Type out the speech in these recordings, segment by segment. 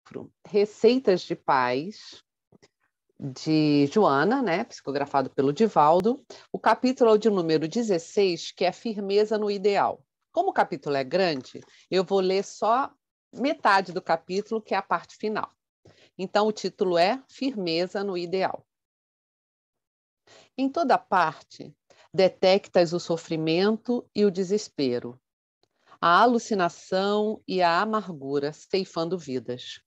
livro Receitas de Paz, de Joana, né, psicografado pelo Divaldo. O capítulo é o de número 16, que é Firmeza no Ideal. Como o capítulo é grande, eu vou ler só metade do capítulo, que é a parte final. Então, o título é Firmeza no Ideal. Em toda parte, detectas o sofrimento e o desespero, a alucinação e a amargura ceifando vidas.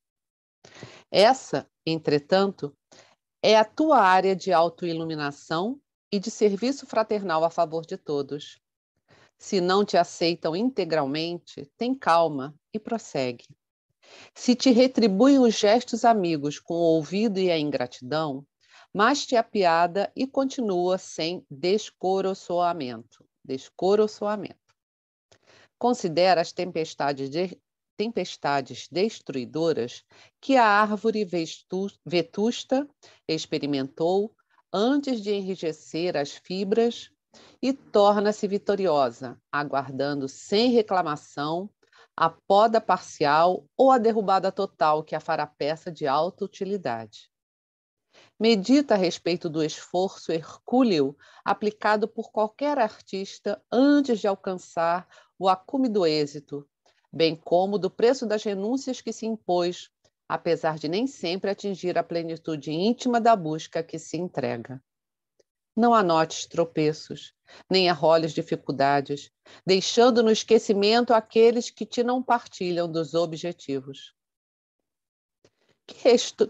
Essa, entretanto, é a tua área de autoiluminação e de serviço fraternal a favor de todos. Se não te aceitam integralmente, tem calma e prossegue. Se te retribuem os gestos amigos com o ouvido e a ingratidão, mas te apiada e continua sem descoroçoamento. Considera as tempestades destruidoras que a árvore vetusta experimentou antes de enrijecer as fibras e torna-se vitoriosa, aguardando sem reclamação a poda parcial ou a derrubada total que a fará peça de alta utilidade. Medita a respeito do esforço hercúleo aplicado por qualquer artista antes de alcançar o acume do êxito, bem como do preço das renúncias que se impôs, apesar de nem sempre atingir a plenitude íntima da busca que se entrega. Não anotes tropeços, nem arroles dificuldades, deixando no esquecimento aqueles que te não partilham dos objetivos.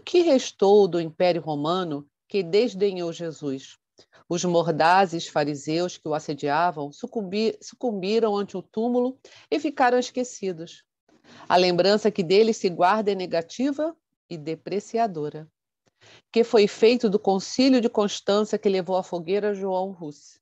Que restou do Império Romano que desdenhou Jesus? Os mordazes fariseus que o assediavam sucumbiram ante o túmulo e ficaram esquecidos. A lembrança que deles se guarda é negativa e depreciadora. Que foi feito do concílio de Constança que levou à fogueira João Hus?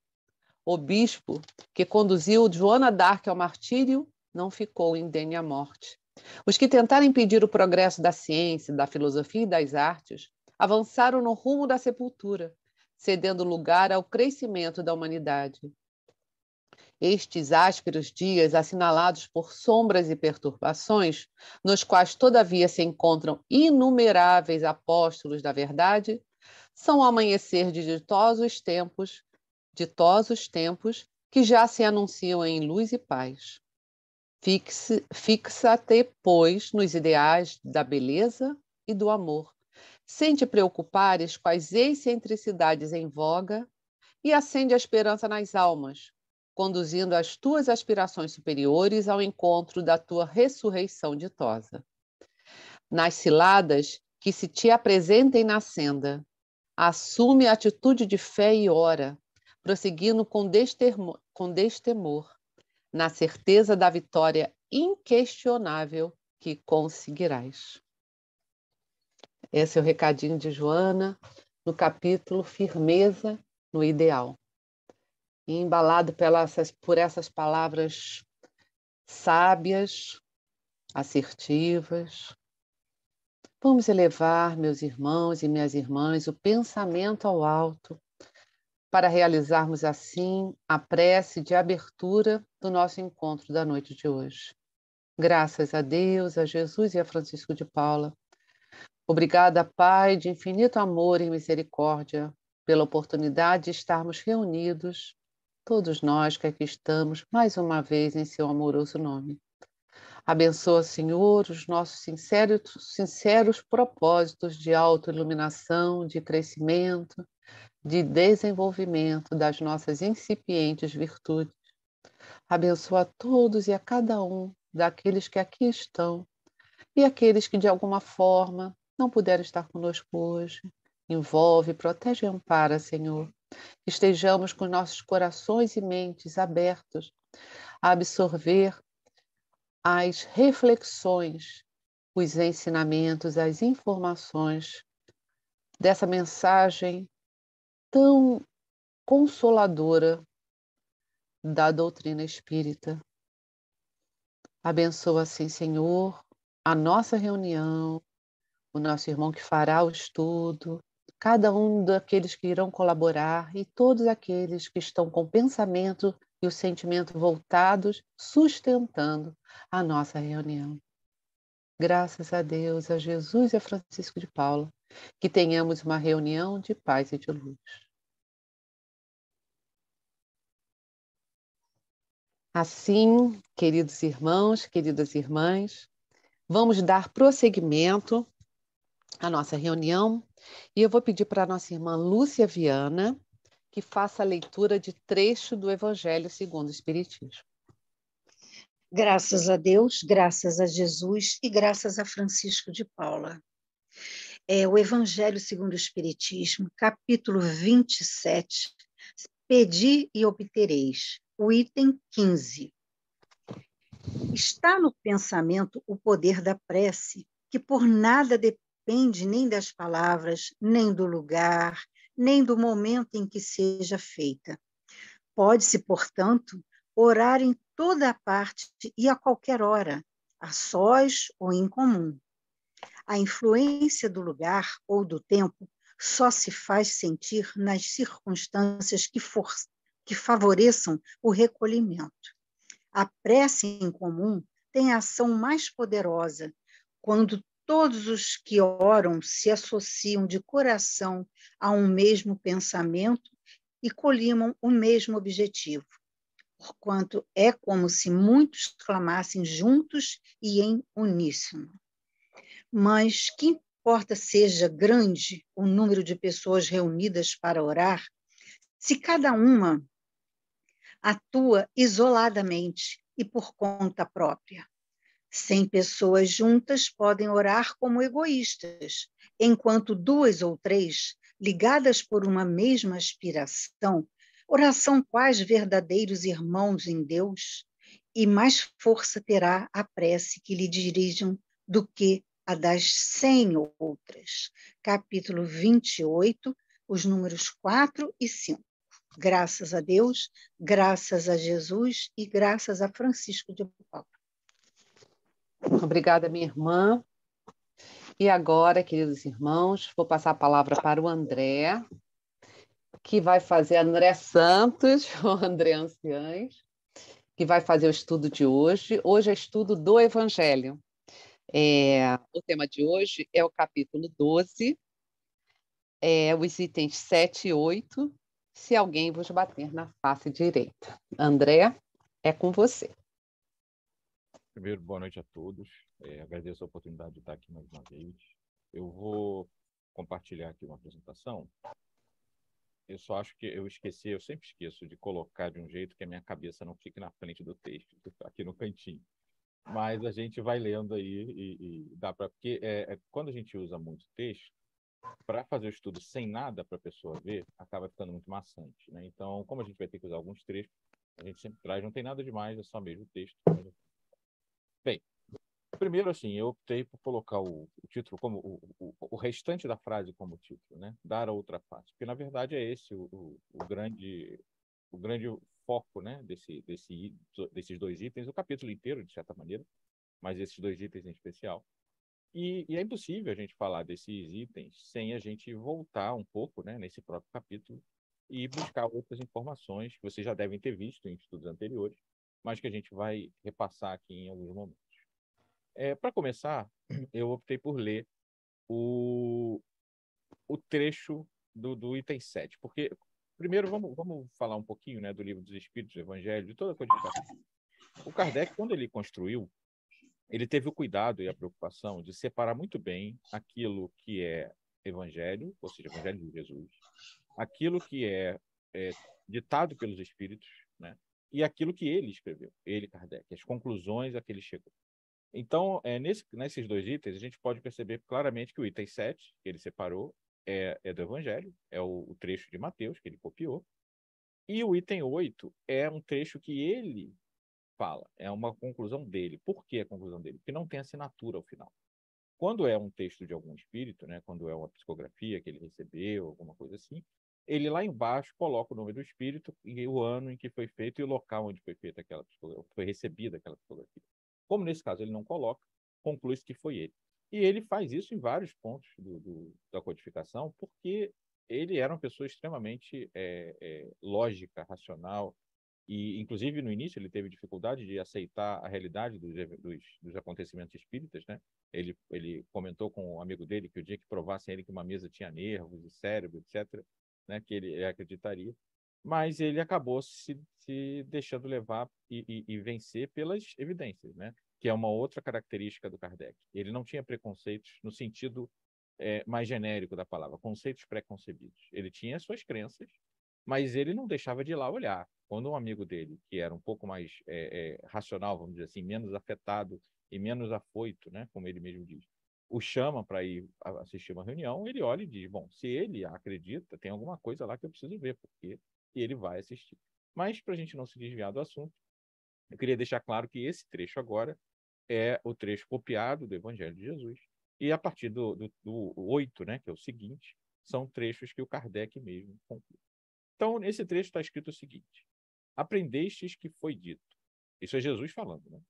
O bispo que conduziu Joana d'Arc ao martírio não ficou indene à morte. Os que tentaram impedir o progresso da ciência, da filosofia e das artes avançaram no rumo da sepultura, cedendo lugar ao crescimento da humanidade. Estes ásperos dias, assinalados por sombras e perturbações, nos quais todavia se encontram inumeráveis apóstolos da verdade, são o amanhecer de ditosos tempos que já se anunciam em luz e paz. Fixa-te, pois, nos ideais da beleza e do amor, sem te preocupares com as excentricidades em voga, e acende a esperança nas almas, conduzindo as tuas aspirações superiores ao encontro da tua ressurreição ditosa. Nas ciladas que se te apresentem na senda, assume a atitude de fé e ora, prosseguindo com destemor, na certeza da vitória inquestionável que conseguirás. Esse é o recadinho de Joana, no capítulo Firmeza no Ideal. E embalado por essas palavras sábias, assertivas, vamos elevar, meus irmãos e minhas irmãs, o pensamento ao alto, para realizarmos assim a prece de abertura do nosso encontro da noite de hoje. Graças a Deus, a Jesus e a Francisco de Paula. Obrigada, Pai, de infinito amor e misericórdia, pela oportunidade de estarmos reunidos, todos nós que aqui estamos, mais uma vez em seu amoroso nome. Abençoa, Senhor, os nossos sinceros propósitos de autoiluminação, de crescimento, de desenvolvimento das nossas incipientes virtudes. Abençoa a todos e a cada um daqueles que aqui estão e aqueles que de alguma forma não puderam estar conosco hoje. Envolve, protege e ampara, Senhor. Estejamos com nossos corações e mentes abertos a absorver as reflexões, os ensinamentos, as informações dessa mensagem tão consoladora da doutrina espírita. Abençoa, assim, Senhor, a nossa reunião, o nosso irmão que fará o estudo, cada um daqueles que irão colaborar e todos aqueles que estão com o pensamento e o sentimento voltados, sustentando a nossa reunião. Graças a Deus, a Jesus e a Francisco de Paula, que tenhamos uma reunião de paz e de luz. Assim, queridos irmãos, queridas irmãs, vamos dar prosseguimento à nossa reunião e eu vou pedir para a nossa irmã Lúcia Viana que faça a leitura de trecho do Evangelho segundo o Espiritismo. Graças a Deus, graças a Jesus e graças a Francisco de Paula. O Evangelho segundo o Espiritismo, capítulo 27, Pedi e obtereis, o item 15. Está no pensamento o poder da prece, que por nada depende nem das palavras, nem do lugar, nem do momento em que seja feita. Pode-se, portanto, orar em toda a parte e a qualquer hora, a sós ou em comum. A influência do lugar ou do tempo só se faz sentir nas circunstâncias que favoreçam o recolhimento. A prece em comum tem ação mais poderosa quando todos os que oram se associam de coração a um mesmo pensamento e colimam o mesmo objetivo, porquanto é como se muitos clamassem juntos e em uníssono. Mas que importa seja grande o número de pessoas reunidas para orar, se cada uma atua isoladamente e por conta própria. 100 pessoas juntas podem orar como egoístas, enquanto 2 ou 3, ligadas por uma mesma aspiração, oração quais verdadeiros irmãos em Deus, e mais força terá a prece que lhe dirijam do que a das 100 outras. Capítulo 28, os números 4 e 5. Graças a Deus, graças a Jesus e graças a Francisco de Paula. Obrigada, minha irmã. E agora, queridos irmãos, vou passar a palavra para o André, que vai fazer André Santos, ou André Anciães, que vai fazer o estudo de hoje. Hoje é estudo do Evangelho. O tema de hoje é o capítulo 12, os itens 7 e 8, se alguém vos bater na face direita. André, é com você. Primeiro, boa noite a todos. Agradeço a oportunidade de estar aqui mais uma vez. Eu vou compartilhar aqui uma apresentação. Eu só acho que eu sempre esqueço de colocar de um jeito que a minha cabeça não fique na frente do texto, aqui no cantinho. Mas a gente vai lendo aí e dá para... Porque quando a gente usa muito texto, para fazer o estudo sem nada para a pessoa ver, acaba ficando muito maçante, né? Então, como a gente vai ter que usar alguns trechos, a gente sempre traz, não tem nada demais, é só mesmo o texto. Bem, primeiro, assim, eu optei por colocar o título como o restante da frase como título, né? Dar a outra face. Porque, na verdade, é esse o grande foco, né? Desses dois itens, o capítulo inteiro, de certa maneira, mas esses dois itens em especial. E é impossível a gente falar desses itens sem a gente voltar um pouco, né? Nesse próprio capítulo e buscar outras informações que vocês já devem ter visto em estudos anteriores, mas que a gente vai repassar aqui em alguns momentos. Para começar, eu optei por ler o trecho do item 7, porque, primeiro, vamos falar um pouquinho, né, do Livro dos Espíritos, do Evangelho, de toda a codificação. O Kardec, quando ele construiu, ele teve o cuidado e a preocupação de separar muito bem aquilo que é Evangelho, ou seja, Evangelho de Jesus, aquilo que é ditado pelos Espíritos, né, e aquilo que ele escreveu, ele, Kardec, as conclusões a que ele chegou. Então, nesses dois itens, a gente pode perceber claramente que o item 7, que ele separou, é do Evangelho, é o trecho de Mateus, que ele copiou, e o item 8 é um trecho que ele fala, é uma conclusão dele. Por que a conclusão dele? Porque não tem assinatura ao final. Quando é um texto de algum espírito, né, quando é uma psicografia que ele recebeu, alguma coisa assim, ele lá embaixo coloca o nome do espírito e o ano em que foi feito e o local onde foi feita aquela psicografia, foi recebida aquela psicografia. Como nesse caso ele não coloca, conclui-se que foi ele. E ele faz isso em vários pontos da codificação, porque ele era uma pessoa extremamente lógica, racional, E, inclusive, no início, ele teve dificuldade de aceitar a realidade dos acontecimentos espíritas, né? Ele comentou com um amigo dele que o dia que provassem ele que uma mesa tinha nervos e cérebro, etc., né, que ele acreditaria. Mas ele acabou se deixando levar e vencer pelas evidências, né? Que é uma outra característica do Kardec. Ele não tinha preconceitos no sentido mais genérico da palavra, conceitos preconcebidos. Ele tinha suas crenças, mas ele não deixava de ir lá olhar. Quando um amigo dele, que era um pouco mais racional, vamos dizer assim, menos afetado e menos afoito, né, como ele mesmo diz, o chama para ir assistir uma reunião, ele olha e diz, bom, se ele acredita, tem alguma coisa lá que eu preciso ver, porque e ele vai assistir. Mas, para a gente não se desviar do assunto, eu queria deixar claro que esse trecho agora é o trecho copiado do Evangelho de Jesus. E a partir do 8, né, que é o seguinte, são trechos que o Kardec mesmo conclui. Então, nesse trecho está escrito o seguinte: aprendestes que foi dito. Isso é Jesus falando, né?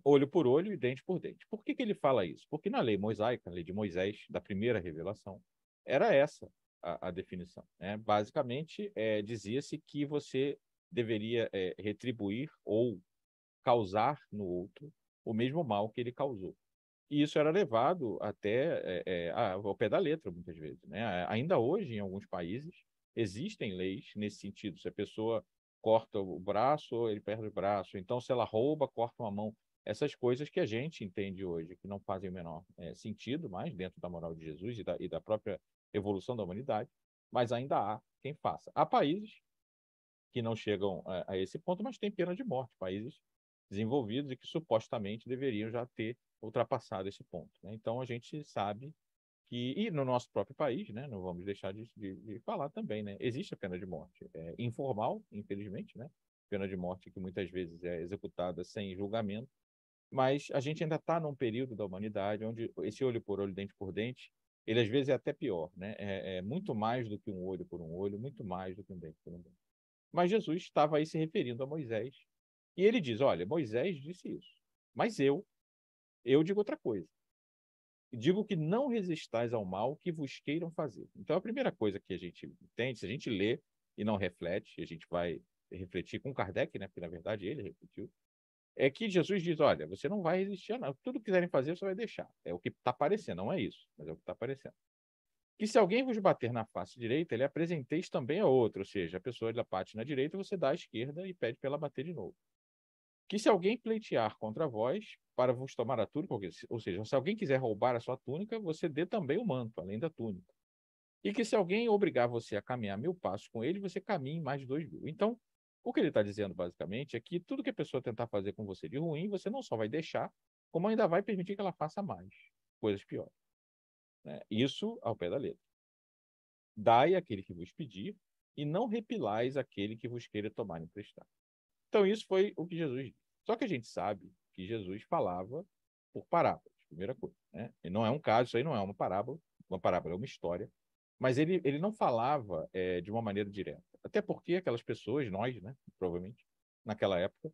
Olho por olho e dente por dente. Por que ele fala isso? Porque na lei mosaica, na lei de Moisés, da primeira revelação, era essa a definição, né? Basicamente, dizia-se que você deveria retribuir ou causar no outro o mesmo mal que ele causou. E isso era levado até ao pé da letra, muitas vezes, né? Ainda hoje, em alguns países, existem leis nesse sentido. Se a pessoa corta o braço, ele perde o braço. Então, se ela rouba, corta uma mão. Essas coisas que a gente entende hoje, que não fazem o menor sentido mais dentro da moral de Jesus e da própria evolução da humanidade, mas ainda há quem faça. Há países que não chegam a esse ponto, mas têm pena de morte, países desenvolvidos e que supostamente deveriam já ter ultrapassado esse ponto, né? Então a gente sabe que, e no nosso próprio país, né, não vamos deixar de falar também, né, existe a pena de morte, informal, infelizmente, né, pena de morte que muitas vezes é executada sem julgamento, mas a gente ainda está num período da humanidade onde esse olho por olho, dente por dente, ele às vezes é até pior, né, é muito mais do que um olho por um olho, muito mais do que um dente por um dente. Mas Jesus estava aí se referindo a Moisés. E ele diz: olha, Moisés disse isso, mas eu digo outra coisa. Digo que não resistais ao mal que vos queiram fazer. Então, a primeira coisa que a gente entende, se a gente lê e não reflete, a gente vai refletir com Kardec, né? Porque na verdade ele refletiu, é que Jesus diz: olha, você não vai resistir a nada. Tudo que quiserem fazer, você vai deixar. É o que está aparecendo, não é isso, mas é o que está aparecendo. Que se alguém vos bater na face direita, ele apresenteis também a outro, ou seja, a pessoa lhe bate na direita, você dá à esquerda e pede para ela bater de novo. Que se alguém pleitear contra vós, para vos tomar a túnica, ou seja, se alguém quiser roubar a sua túnica, você dê também o manto, além da túnica. E que se alguém obrigar você a caminhar 1000 passos com ele, você caminhe mais de 2000. Então, o que ele está dizendo, basicamente, é que tudo que a pessoa tentar fazer com você de ruim, você não só vai deixar, como ainda vai permitir que ela faça mais, coisas piores, né? Isso ao pé da letra. Dai àquele que vos pedir, e não repilais aquele que vos queira tomar emprestado. Então, isso foi o que Jesus disse. Só que a gente sabe que Jesus falava por parábolas, primeira coisa, né? E não é um caso, isso aí não é uma parábola é uma história, mas ele não falava de uma maneira direta. Até porque aquelas pessoas, nós, né, provavelmente, naquela época,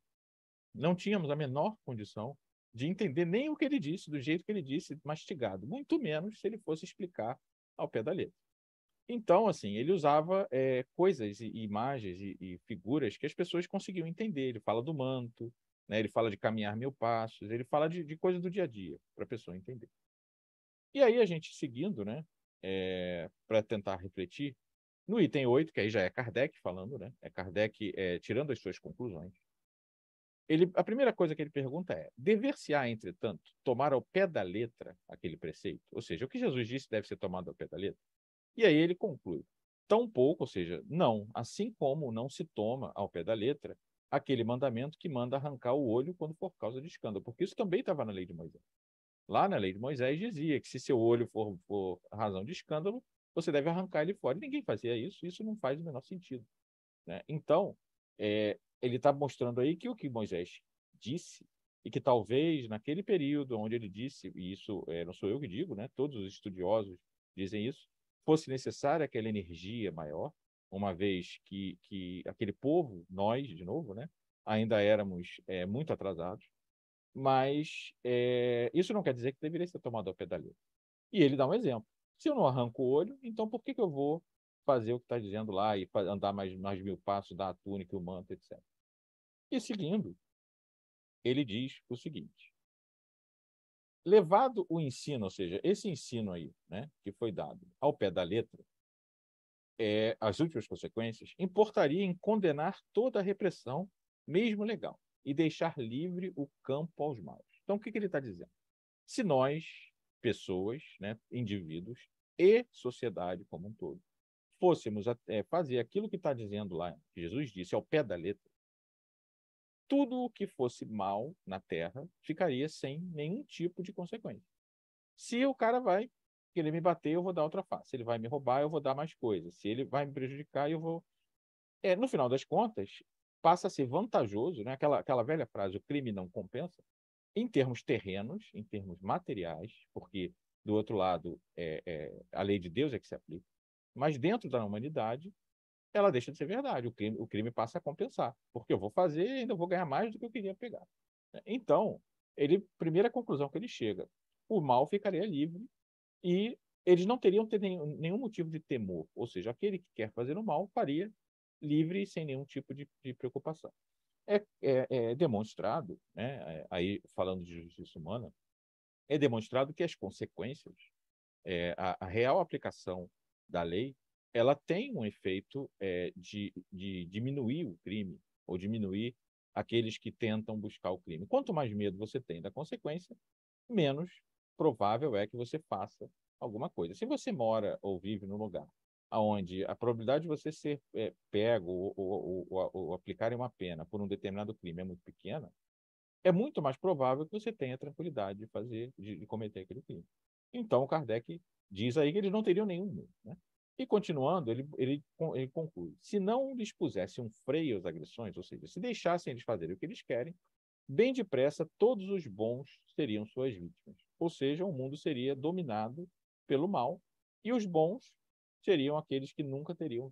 não tínhamos a menor condição de entender nem o que ele disse, do jeito que ele disse, mastigado, muito menos se ele fosse explicar ao pé da letra. Então, assim, ele usava coisas e imagens e figuras que as pessoas conseguiam entender. Ele fala do manto, né? Ele fala de caminhar 1000 passos, ele fala de coisas do dia a dia, para a pessoa entender. E aí a gente seguindo, né, para tentar refletir, no item 8, que aí já é Kardec falando, né? É Kardec tirando as suas conclusões. A primeira coisa que ele pergunta é: dever-se-á, entretanto, tomar ao pé da letra aquele preceito? Ou seja, o que Jesus disse deve ser tomado ao pé da letra? E aí ele conclui: tampouco, ou seja, não, assim como não se toma ao pé da letra aquele mandamento que manda arrancar o olho quando for causa de escândalo, porque isso também estava na lei de Moisés. Lá na lei de Moisés dizia que se seu olho for razão de escândalo, você deve arrancar ele fora. E ninguém fazia isso não faz o menor sentido, né? Então, ele está mostrando aí que o que Moisés disse, e que talvez naquele período onde ele disse, e isso não sou eu que digo, né? Todos os estudiosos dizem isso, fosse necessária aquela energia maior, uma vez que aquele povo, nós, de novo, né, ainda éramos muito atrasados, mas isso não quer dizer que deveria ser tomado ao pé da letra. E ele dá um exemplo. Se eu não arranco o olho, então por que eu vou fazer o que está dizendo lá e andar mais 1000 passos, dar a túnica, o manto, etc. E seguindo, ele diz o seguinte: levado o ensino, ou seja, esse ensino aí, né, que foi dado ao pé da letra, as últimas consequências, importaria em condenar toda a repressão, mesmo legal, e deixar livre o campo aos maus. Então, o que ele está dizendo? Se nós, pessoas, né, indivíduos e sociedade como um todo, fôssemos fazer aquilo que está dizendo lá, que Jesus disse ao pé da letra, tudo o que fosse mal na Terra ficaria sem nenhum tipo de consequência. Se o cara vai querer me bater, eu vou dar outra face. Se ele vai me roubar, eu vou dar mais coisas. Se ele vai me prejudicar, eu vou... no final das contas, passa a ser vantajoso, né? Aquela velha frase, o crime não compensa, em termos terrenos, em termos materiais, porque, do outro lado, a lei de Deus é que se aplica, mas dentro da humanidade, ela deixa de ser verdade. O crime passa a compensar, porque eu vou fazer e ainda vou ganhar mais do que eu queria pegar. Então, primeira conclusão que ele chega, o mal ficaria livre e eles não teriam nenhum motivo de temor, ou seja, aquele que quer fazer o mal faria livre e sem nenhum tipo de preocupação. É demonstrado, né, aí falando de justiça humana, é demonstrado que as consequências, a real aplicação da lei, ela tem um efeito de diminuir o crime ou diminuir aqueles que tentam buscar o crime. Quanto mais medo você tem da consequência, menos provável é que você faça alguma coisa. Se você mora ou vive num lugar onde a probabilidade de você ser pego ou aplicarem uma pena por um determinado crime é muito pequena, é muito mais provável que você tenha tranquilidade de cometer aquele crime. Então, o Kardec diz aí que eles não teriam nenhum medo, né? E continuando, ele conclui: se não lhes pusesse um freio às agressões, ou seja, se deixassem eles fazerem o que eles querem, bem depressa todos os bons seriam suas vítimas. Ou seja, o mundo seria dominado pelo mal e os bons seriam aqueles que nunca teriam.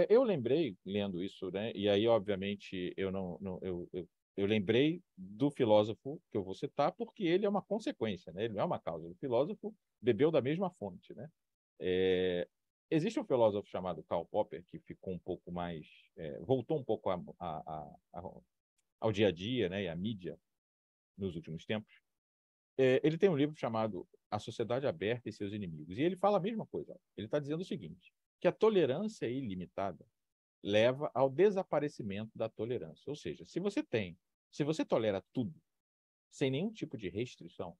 Eu lembrei, lendo isso, né? E aí, obviamente, eu lembrei do filósofo que eu vou citar, porque ele é uma consequência, né? Ele não é uma causa. O filósofo bebeu da mesma fonte, né? É, existe um filósofo chamado Karl Popper, que ficou um pouco mais... voltou um pouco ao dia a dia, né? E à mídia nos últimos tempos. Ele tem um livro chamado A Sociedade Aberta e Seus Inimigos. E ele fala a mesma coisa. Ele está dizendo o seguinte, que a tolerância ilimitada leva ao desaparecimento da tolerância. Ou seja, se você tolera tudo, sem nenhum tipo de restrição,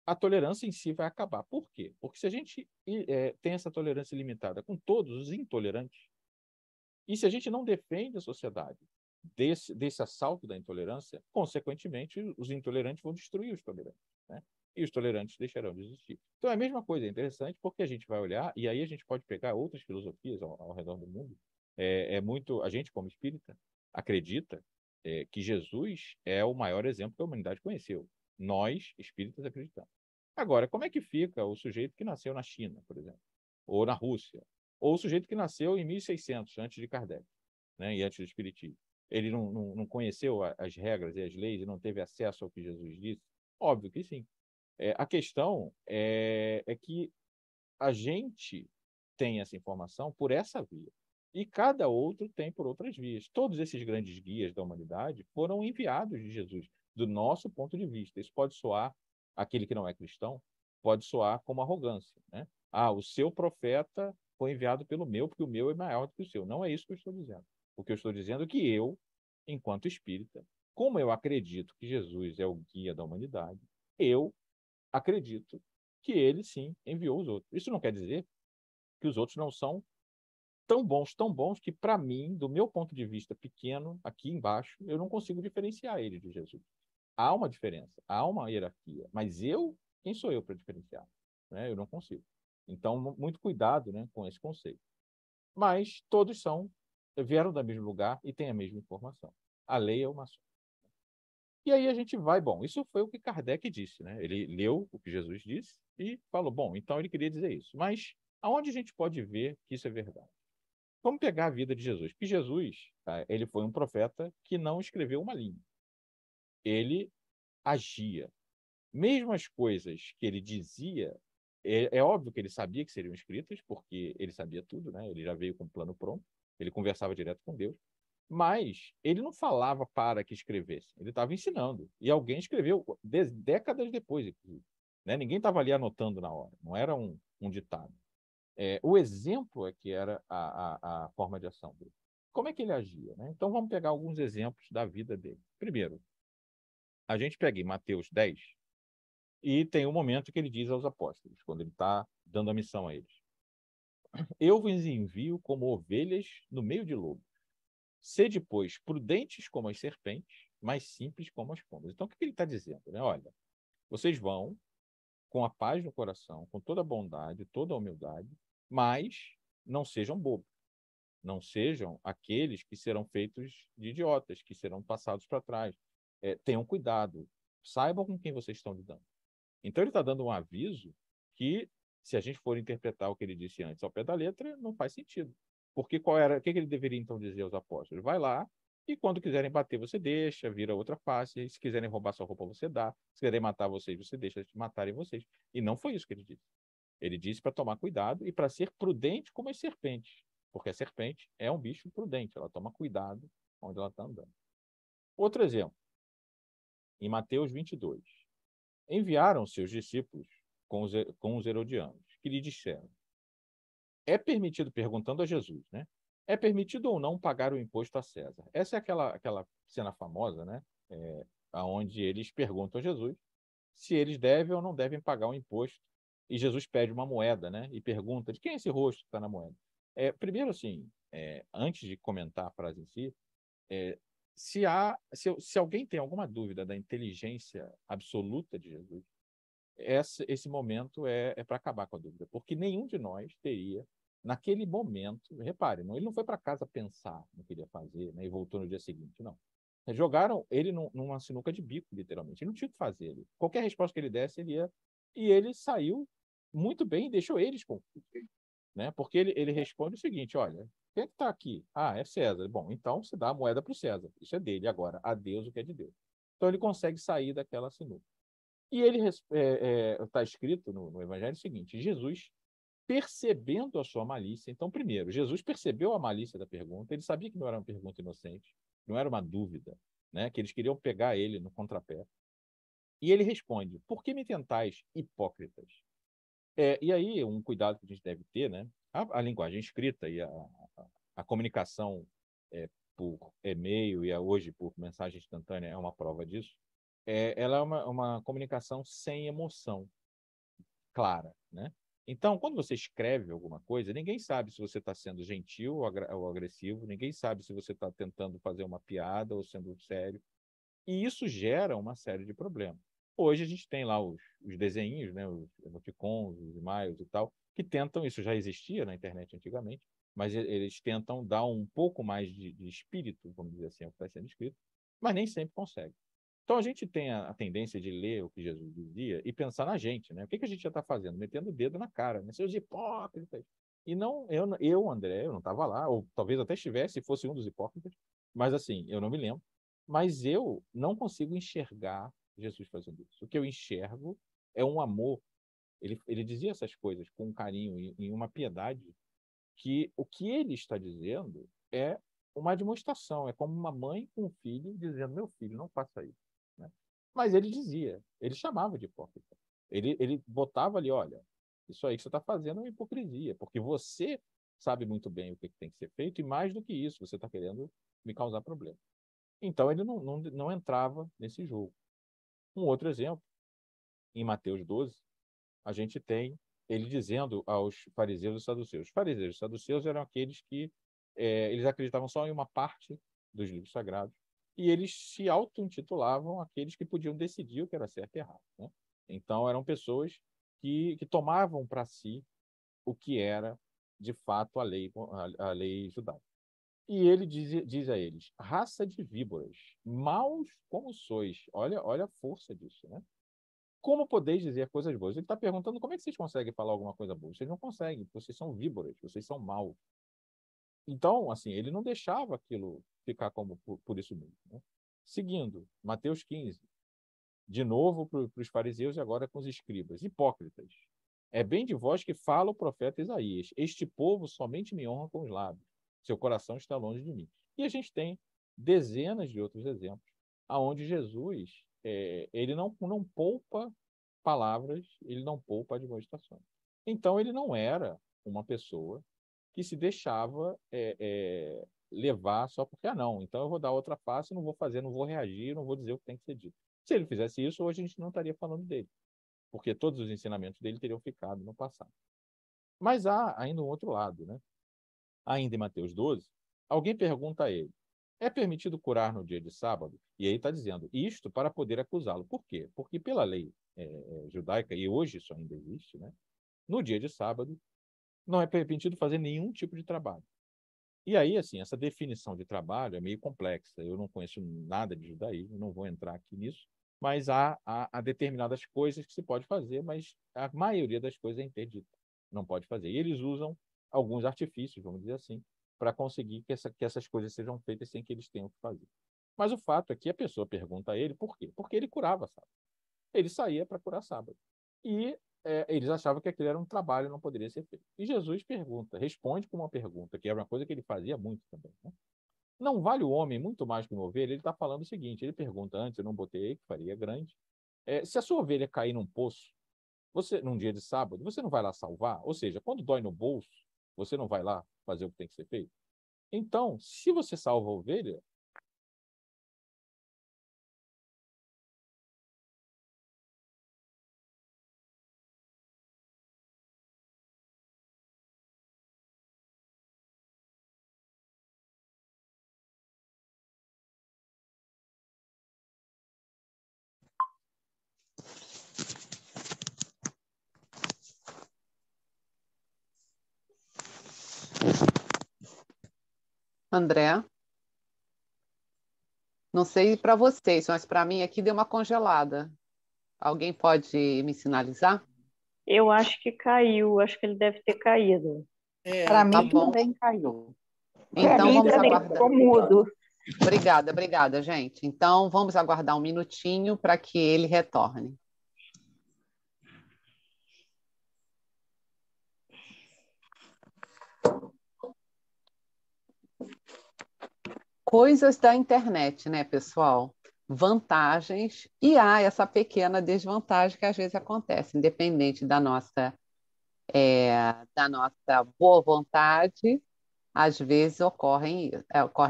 a tolerância em si vai acabar. Por quê? Porque se a gente tem essa tolerância limitada com todos os intolerantes, e se a gente não defende a sociedade desse assalto da intolerância, consequentemente, os intolerantes vão destruir os tolerantes, né? E os tolerantes deixarão de existir. Então, é a mesma coisa, é interessante, porque a gente vai olhar, e aí a gente pode pegar outras filosofias ao redor do mundo. A gente, como espírita, acredita que Jesus é o maior exemplo que a humanidade conheceu. Nós, espíritas, acreditamos. Agora, como é que fica o sujeito que nasceu na China, por exemplo, ou na Rússia, ou o sujeito que nasceu em 1600, antes de Kardec, né, e antes do Espiritismo? Ele não conheceu as regras e as leis e não teve acesso ao que Jesus disse? Óbvio que sim. A questão é que a gente tem essa informação por essa via. E cada outro tem por outras vias. Todos esses grandes guias da humanidade foram enviados de Jesus, do nosso ponto de vista. Isso pode soar, aquele que não é cristão, pode soar como arrogância, né? Ah, o seu profeta foi enviado pelo meu, porque o meu é maior do que o seu. Não é isso que eu estou dizendo. O que eu estou dizendo é que eu, enquanto espírita, como eu acredito que Jesus é o guia da humanidade, eu acredito que ele sim enviou os outros. Isso não quer dizer que os outros não são tão bons que, para mim, do meu ponto de vista pequeno, aqui embaixo, eu não consigo diferenciar ele de Jesus. Há uma diferença, há uma hierarquia, mas quem sou eu para diferenciar? Né? Eu não consigo. Então, muito cuidado, né, com esse conceito. Mas todos vieram do mesmo lugar e têm a mesma informação. A lei é uma só. E aí a gente vai, bom, isso foi o que Kardec disse, né? Ele leu o que Jesus disse e falou, bom, então ele queria dizer isso. Mas aonde a gente pode ver que isso é verdade? Vamos pegar a vida de Jesus. Que Jesus, ele foi um profeta que não escreveu uma linha. Ele agia. Mesmo as coisas que ele dizia, é óbvio que ele sabia que seriam escritas, porque ele sabia tudo, né? Ele já veio com o plano pronto, ele conversava direto com Deus. Mas ele não falava para que escrevesse, ele estava ensinando. E alguém escreveu décadas depois, inclusive. Né? Ninguém estava ali anotando na hora, não era um ditado. O exemplo é que era a forma de ação dele. Como é que ele agia? Né? Então vamos pegar alguns exemplos da vida dele. Primeiro, a gente pega em Mateus 10 e tem um momento que ele diz aos apóstolos, quando ele está dando a missão a eles: Eu vos envio como ovelhas no meio de lobos. Sede, pois, prudentes como as serpentes, mas simples como as pombas. Então, o que ele está dizendo? Né? Olha, vocês vão com a paz no coração, com toda a bondade, toda a humildade, mas não sejam bobos. Não sejam aqueles que serão feitos de idiotas, que serão passados para trás. Tenham cuidado. Saibam com quem vocês estão lidando. Então, ele está dando um aviso que, se a gente for interpretar o que ele disse antes ao pé da letra, não faz sentido. Porque o que ele deveria então dizer aos apóstolos? Vai lá e quando quiserem bater, você deixa, vira outra face. Se quiserem roubar sua roupa, você dá. Se quiserem matar vocês, você deixa de matarem vocês. E não foi isso que ele disse. Ele disse para tomar cuidado e para ser prudente como as serpentes. Porque a serpente é um bicho prudente, ela toma cuidado onde ela está andando. Outro exemplo, em Mateus 22. Enviaram seus discípulos com os herodianos, que lhe disseram: é permitido, perguntando a Jesus, né? É permitido ou não pagar o imposto a César? Essa é aquela cena famosa, né? Onde eles perguntam a Jesus se eles devem ou não devem pagar o imposto. E Jesus pede uma moeda, né? E pergunta: de quem é esse rosto que está na moeda? Primeiro, assim, antes de comentar a frase em si, se alguém tem alguma dúvida da inteligência absoluta de Jesus, esse momento é para acabar com a dúvida, porque nenhum de nós teria, naquele momento, repare, ele não foi para casa pensar no que ele ia fazer, né, e voltou no dia seguinte, não. Jogaram ele numa sinuca de bico, literalmente. Ele não tinha o que fazer. Qualquer resposta que ele desse, ele ia. E ele saiu muito bem e deixou eles confusos. Né? Porque ele responde o seguinte: olha, quem é que está aqui? Ah, é César. Bom, então você dá a moeda para o César. Isso é dele. Agora, a Deus o que é de Deus. Então ele consegue sair daquela sinuca. E ele está escrito no Evangelho o seguinte: Jesus, percebendo a sua malícia, então, primeiro, Jesus percebeu a malícia da pergunta, ele sabia que não era uma pergunta inocente, não era uma dúvida, né, que eles queriam pegar ele no contrapé. E ele responde: por que me tentais, hipócritas? E aí, um cuidado que a gente deve ter, né, a linguagem escrita e a comunicação por e-mail e hoje por mensagem instantânea é uma prova disso. Ela é uma comunicação sem emoção clara, né? Então, quando você escreve alguma coisa, ninguém sabe se você está sendo gentil ou agressivo, ninguém sabe se você está tentando fazer uma piada ou sendo sério, e isso gera uma série de problemas. Hoje a gente tem lá os desenhinhos, né, os emoticons, os smiles e tal, que tentam, isso já existia na internet antigamente, mas eles tentam dar um pouco mais de espírito, vamos dizer assim, ao que está sendo escrito, mas nem sempre conseguem. Então a gente tem a tendência de ler o que Jesus dizia e pensar na gente, né? O que a gente já está fazendo? Metendo o dedo na cara, né? Seus hipócritas. E não, André, eu não estava lá, ou talvez até estivesse e fosse um dos hipócritas, mas assim, eu não me lembro. Mas eu não consigo enxergar Jesus fazendo isso. O que eu enxergo é um amor. Ele dizia essas coisas com um carinho e uma piedade que o que ele está dizendo é uma demonstração. É como uma mãe com um filho dizendo: meu filho, não faça isso. Né? Mas ele dizia, ele chamava de hipócrita. Ele botava ali: olha, isso aí que você está fazendo é uma hipocrisia, porque você sabe muito bem o que tem que ser feito e mais do que isso, você está querendo me causar problema. Então ele não entrava nesse jogo. Um outro exemplo, em Mateus 12, a gente tem ele dizendo aos fariseus e saduceus. Os fariseus e saduceus eram aqueles que eles acreditavam só em uma parte dos livros sagrados e eles se auto-intitulavam aqueles que podiam decidir o que era certo e errado. Né? Então eram pessoas que tomavam para si o que era de fato a lei judaica. E ele diz a eles: raça de víboras, maus como sois. Olha a força disso, né? Como podeis dizer coisas boas? Ele está perguntando como é que vocês conseguem falar alguma coisa boa. Vocês não conseguem, vocês são víboras, vocês são maus. Então, assim, ele não deixava aquilo ficar como por isso mesmo. Né? Seguindo, Mateus 15, de novo para os fariseus e agora com os escribas. Hipócritas, é bem de vós que fala o profeta Isaías: este povo somente me honra com os lábios, seu coração está longe de mim. E a gente tem dezenas de outros exemplos aonde Jesus ele não poupa palavras, ele não poupa admoestações. Então, ele não era uma pessoa que se deixava levar só porque, não, então eu vou dar outra face, não vou fazer, não vou reagir, não vou dizer o que tem que ser dito. Se ele fizesse isso, hoje a gente não estaria falando dele, porque todos os ensinamentos dele teriam ficado no passado. Mas há ainda um outro lado, né? Ainda em Mateus 12, alguém pergunta a ele, é permitido curar no dia de sábado? E aí está dizendo, isto para poder acusá-lo. Por quê? Porque pela lei judaica, e hoje isso ainda existe, né? No dia de sábado, não é permitido fazer nenhum tipo de trabalho. E aí, assim, essa definição de trabalho é meio complexa. Eu não conheço nada de judaísmo, não vou entrar aqui nisso, mas há determinadas coisas que se pode fazer, mas a maioria das coisas é interdita. Não pode fazer. E eles usam alguns artifícios, vamos dizer assim, para conseguir que essas coisas sejam feitas sem que eles tenham que fazer. Mas o fato é que a pessoa pergunta a ele por quê? Porque ele curava sábado. Ele saía para curar sábado. E eles achavam que aquilo era um trabalho, não poderia ser feito. E Jesus responde com uma pergunta, que era uma coisa que ele fazia muito também. Né? Não vale o homem muito mais que uma ovelha? Ele está falando o seguinte, ele pergunta antes, eu não botei aí, que faria grande, se a sua ovelha cair num poço, num dia de sábado, você não vai lá salvar? Ou seja, quando dói no bolso, você não vai lá fazer o que tem que ser feito? Então, se você salva a ovelha, André, não sei para vocês, mas para mim aqui deu uma congelada. Alguém pode me sinalizar? Eu acho que caiu, acho que ele deve ter caído. Para Tá mim bom. também caiu. Então vamos também aguardar. ficou mudo. Obrigada, gente. Então vamos aguardar um minutinho para que ele retorne. Coisas da internet, né, pessoal? Vantagens e há essa pequena desvantagem que às vezes acontece, independente da nossa boa vontade, às vezes ocorrem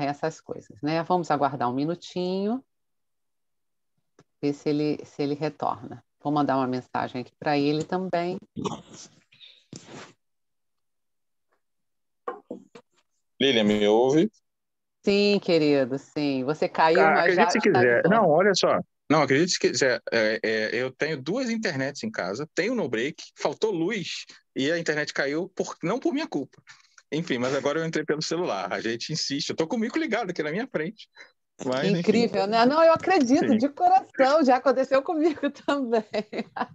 essas coisas, né? Vamos aguardar um minutinho, ver se ele retorna. Vou mandar uma mensagem aqui para ele também. Lilian, me ouve? Sim, querido, sim. Você caiu, mas já Acredite se quiser. estabilizou. Não, olha só. Não, acredite se quiser. Eu tenho duas internets em casa, tenho no break, faltou luz e a internet caiu, não por minha culpa. Enfim, mas agora eu entrei pelo celular. A gente insiste. Eu tô com o mico ligado aqui na minha frente. Mas, Incrível, enfim. né? Não, eu acredito, Sim. de coração, já aconteceu comigo também.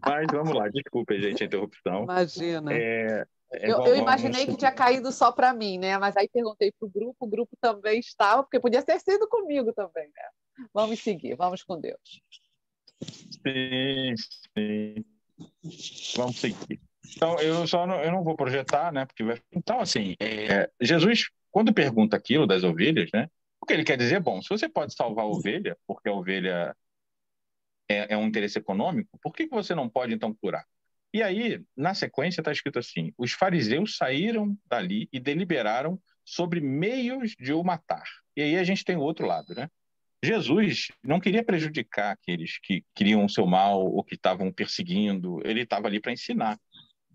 Mas vamos lá, desculpa, gente, a interrupção. Imagina. É, Eu imaginei que tinha caído só para mim, né? Mas aí perguntei para o grupo também estava, porque podia ter sido comigo também, né? Vamos seguir, vamos com Deus. Sim, sim. Vamos seguir. Então, eu não vou projetar, né? Então, assim, Jesus, quando pergunta aquilo das ovelhas, né? O que ele quer dizer, bom, se você pode salvar a ovelha, porque a ovelha é um interesse econômico, por que você não pode, então, curar? E aí, na sequência, está escrito assim: os fariseus saíram dali e deliberaram sobre meios de o matar. E aí a gente tem o outro lado, né? Jesus não queria prejudicar aqueles que queriam o seu mal ou que estavam perseguindo. Ele estava ali para ensinar.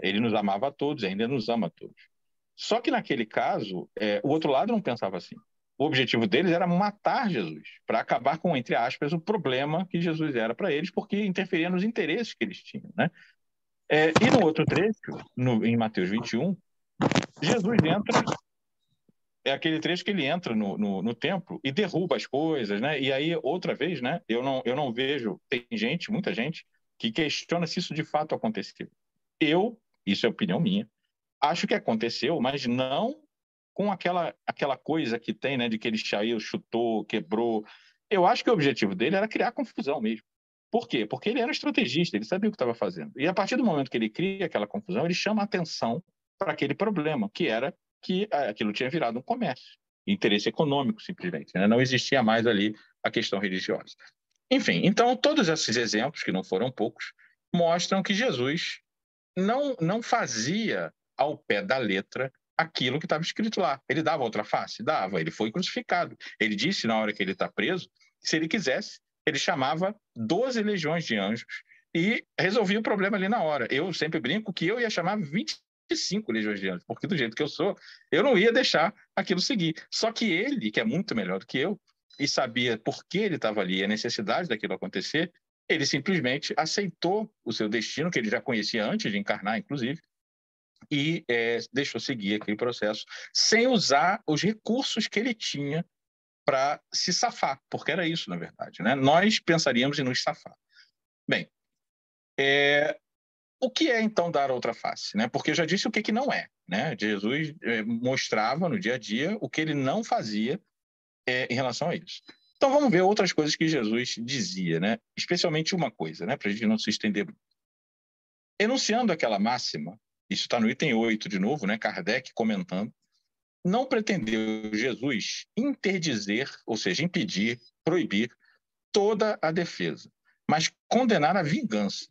Ele nos amava a todos, ainda nos ama a todos. Só que naquele caso, o outro lado não pensava assim. O objetivo deles era matar Jesus, para acabar com, entre aspas, o problema que Jesus era para eles, porque interferia nos interesses que eles tinham, né? E no outro trecho, em Mateus 21, Jesus entra, é aquele trecho que ele entra no templo e derruba as coisas, né? E aí, outra vez, né? Eu não vejo, tem gente, muita gente, que questiona se isso de fato aconteceu. Isso é opinião minha, acho que aconteceu, mas não com aquela coisa que tem, né, de que ele saiu, chutou, quebrou. Eu acho que o objetivo dele era criar confusão mesmo. Por quê? Porque ele era um estrategista, ele sabia o que estava fazendo. E a partir do momento que ele cria aquela confusão, ele chama a atenção para aquele problema, que era que aquilo tinha virado um comércio. interesse econômico, simplesmente, né? Não existia mais ali a questão religiosa. Enfim, então, todos esses exemplos, que não foram poucos, mostram que Jesus não fazia ao pé da letra aquilo que estava escrito lá. Ele dava outra face? Dava. Ele foi crucificado. Ele disse, na hora que ele está preso, que se ele quisesse, ele chamava 12 legiões de anjos e resolvia o problema ali na hora. Eu sempre brinco que eu ia chamar 25 legiões de anjos, porque do jeito que eu sou, eu não ia deixar aquilo seguir. Só que ele, que é muito melhor do que eu, e sabia por que ele estava ali, a necessidade daquilo acontecer, ele simplesmente aceitou o seu destino, que ele já conhecia antes de encarnar, inclusive, e deixou seguir aquele processo, sem usar os recursos que ele tinha para se safar, porque era isso, na verdade, né? Nós pensaríamos em nos safar. Bem, o que é, então, dar outra face? Né? Porque eu já disse o que não é. Né? Jesus mostrava no dia a dia o que ele não fazia em relação a isso. Então, vamos ver outras coisas que Jesus dizia, né? Especialmente uma coisa, né? Para a gente não se estender muito. Enunciando aquela máxima, isso está no item 8 de novo, né? Kardec comentando, não pretendeu Jesus interdizer, ou seja, impedir, proibir toda a defesa, mas condenar a vingança,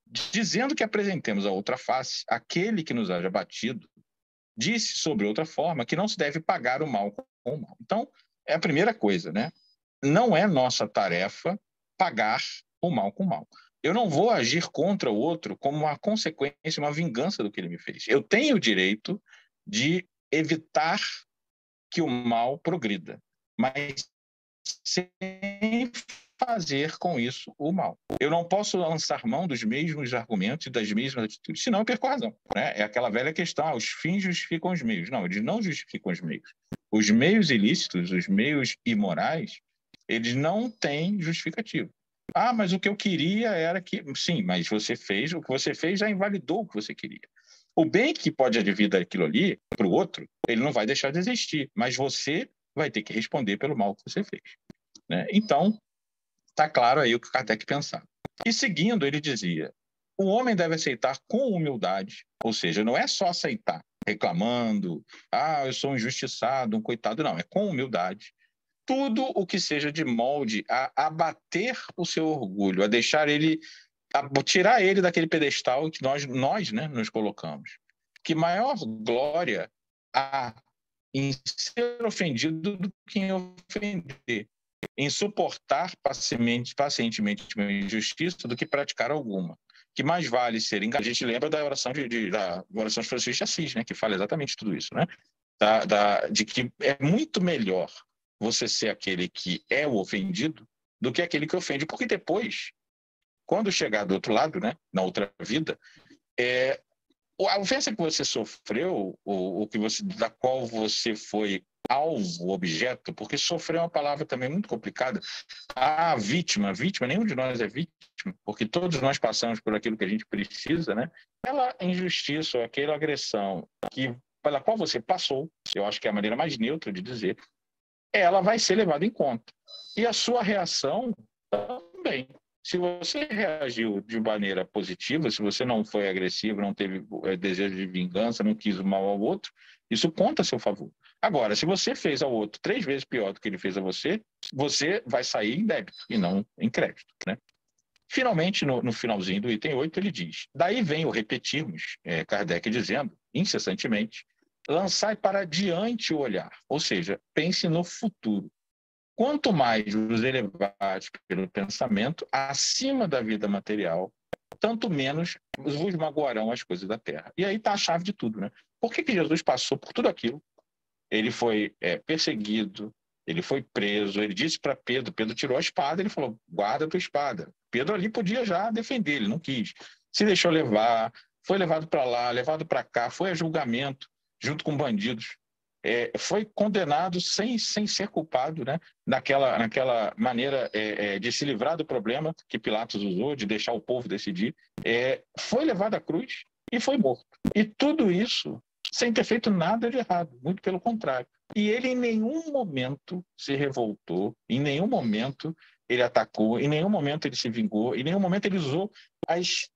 dizendo que apresentemos a outra face, aquele que nos haja batido, disse sobre outra forma que não se deve pagar o mal com o mal. Então, é a primeira coisa, né? Não é nossa tarefa pagar o mal com o mal. Eu não vou agir contra o outro como uma consequência, uma vingança do que ele me fez. Eu tenho o direito de evitar que o mal progrida, mas sem fazer com isso o mal. Eu não posso lançar mão dos mesmos argumentos e das mesmas atitudes, senão eu perco a razão. Né? É aquela velha questão, os fins justificam os meios. Não, eles não justificam os meios. Os meios ilícitos, os meios imorais, eles não têm justificativo. Ah, mas o que eu queria era que... Sim, mas você fez, o que você fez já invalidou o que você queria. O bem que pode advir daquilo ali para o outro, ele não vai deixar de existir, mas você vai ter que responder pelo mal que você fez. Né? Então, está claro aí o que o Kardec pensava. E seguindo, ele dizia, o homem deve aceitar com humildade, ou seja, não é só aceitar, reclamando, eu sou um injustiçado, um coitado, não, é com humildade. Tudo o que seja de molde a abater o seu orgulho, a deixar ele, a tirar ele daquele pedestal que nós né, nos colocamos. Que maior glória há em ser ofendido do que em ofender, em suportar pacientemente uma injustiça do que praticar alguma. Que mais vale ser enganado. A gente lembra da oração da oração de Francisco de Assis, né, que fala exatamente tudo isso, né? De que é muito melhor você ser aquele que é o ofendido do que aquele que ofende, porque depois, quando chegar do outro lado, né, na outra vida, a ofensa que você sofreu, da qual você foi alvo, objeto, porque sofrer é uma palavra também muito complicada. Vítima, nenhum de nós é vítima, porque todos nós passamos por aquilo que a gente precisa, né? Aquela injustiça, aquela agressão pela qual você passou, eu acho que é a maneira mais neutra de dizer, ela vai ser levada em conta. E a sua reação também. Se você reagiu de maneira positiva, se você não foi agressivo, não teve desejo de vingança, não quis o mal ao outro, isso conta a seu favor. Agora, se você fez ao outro 3 vezes pior do que ele fez a você, você vai sair em débito e não em crédito. Né? Finalmente, no finalzinho do item 8, ele diz, daí vem o repetirmos, Kardec dizendo, incessantemente, lançai para diante o olhar, ou seja, pense no futuro. Quanto mais vos elevares pelo pensamento, acima da vida material, tanto menos vos magoarão as coisas da terra. E aí está a chave de tudo, né? Por que Jesus passou por tudo aquilo? Ele foi perseguido, ele foi preso, ele disse para Pedro tirou a espada, ele falou, guarda a tua espada. Pedro ali podia já defender, ele não quis. Se deixou levar, foi levado para lá, levado para cá, foi a julgamento, junto com bandidos. Foi condenado sem ser culpado, né? naquela maneira de se livrar do problema que Pilatos usou, de deixar o povo decidir. Foi levado à cruz e foi morto. E tudo isso sem ter feito nada de errado, muito pelo contrário. E ele em nenhum momento se revoltou, em nenhum momento ele atacou, em nenhum momento ele se vingou, em nenhum momento ele usou as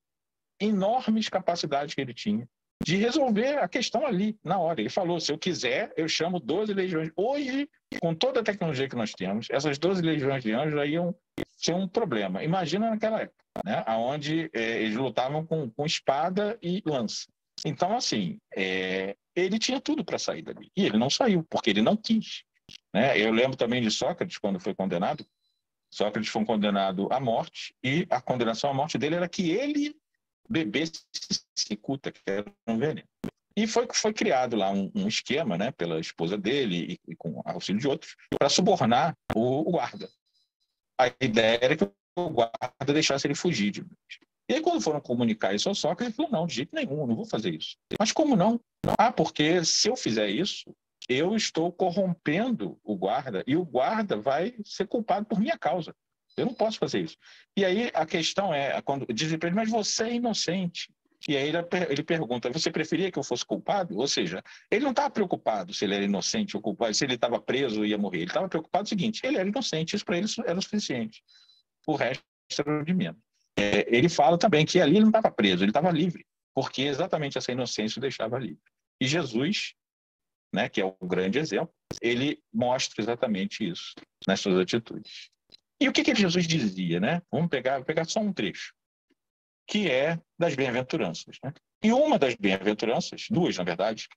enormes capacidades que ele tinha de resolver a questão ali, na hora. Ele falou, se eu quiser, eu chamo 12 legiões. Hoje, com toda a tecnologia que nós temos, essas 12 legiões de anjos aí iam ser um problema. Imagina naquela época, né? Onde eles lutavam com espada e lança. Então, assim, ele tinha tudo para sair dali. E ele não saiu, porque ele não quis. Né? Eu lembro também de Sócrates, quando foi condenado. Sócrates foi condenado à morte, e a condenação à morte dele era que ele bebesse cicuta, que era um veneno. E foi criado lá um esquema, né, pela esposa dele e com auxílio de outros, para subornar o guarda. A ideia era que o guarda deixasse ele fugir de vez. E aí, quando foram comunicar isso ao Sócrates, ele falou, não, de jeito nenhum, não vou fazer isso. Mas como não? Ah, porque se eu fizer isso, eu estou corrompendo o guarda e o guarda vai ser culpado por minha causa. Eu não posso fazer isso. E aí a questão é, quando dizem para ele, mas você é inocente. E aí ele pergunta, você preferia que eu fosse culpado? Ou seja, ele não estava preocupado se ele era inocente ou culpado, se ele estava preso ou ia morrer. Ele estava preocupado com o seguinte, ele era inocente, isso para ele era o suficiente. O resto era de menos. Ele fala também que ali ele não estava preso, ele estava livre, porque exatamente essa inocência o deixava livre. E Jesus, né, que é o grande exemplo, ele mostra exatamente isso nas suas atitudes. E o que Jesus dizia, né? Vamos pegar só um trecho, que é das bem-aventuranças. Né? E uma das bem-aventuranças, duas, na verdade,